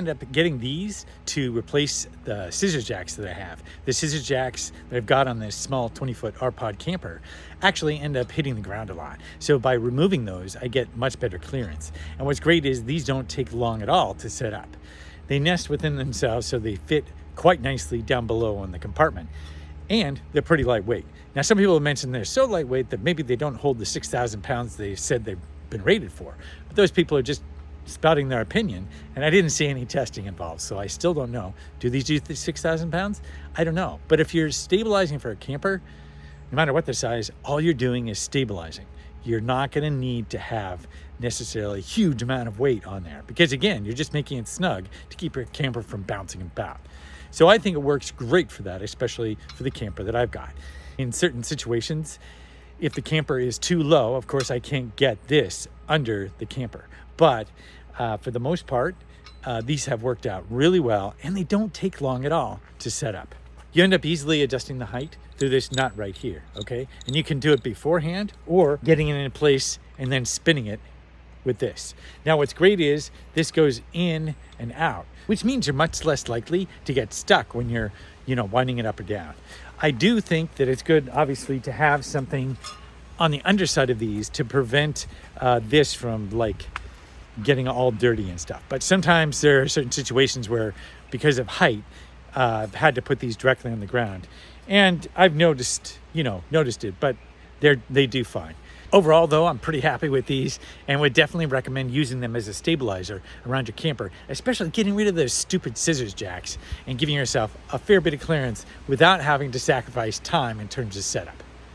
End up getting these to replace the scissor jacks that I have. The scissor jacks that I've got on this small 20-foot Rpod camper actually end up hitting the ground a lot. So by removing those, I get much better clearance. And what's great is these don't take long at all to set up. They nest within themselves, so they fit quite nicely down below in the compartment. And they're pretty lightweight. Now, some people have mentioned they're so lightweight that maybe they don't hold the 6,000 pounds they said they've been rated for. But those people are just spouting their opinion, and I didn't see any testing involved, so I still don't know. Do these do 6,000 pounds? I don't know. But if you're stabilizing for a camper, no matter what the size, all you're doing is stabilizing. You're not going to need to have necessarily a huge amount of weight on there, because again, you're just making it snug to keep your camper from bouncing about. So I think it works great for that, especially for the camper that I've got. In certain situations, if the camper is too low, of course I can't get this under the camper. But for the most part, these have worked out really well, and they don't take long at all to set up. You end up easily adjusting the height through this nut right here, okay? And you can do it beforehand or getting it in place and then spinning it with this. Now what's great is this goes in and out, which means you're much less likely to get stuck when you're, winding it up or down. I do think that it's good, obviously, to have something on the underside of these to prevent this from getting all dirty and stuff. But sometimes there are certain situations where, because of height, I've had to put these directly on the ground, and I've noticed it, but they do fine. Overall, though, I'm pretty happy with these and would definitely recommend using them as a stabilizer around your camper, especially getting rid of those stupid scissors jacks and giving yourself a fair bit of clearance without having to sacrifice time in terms of setup.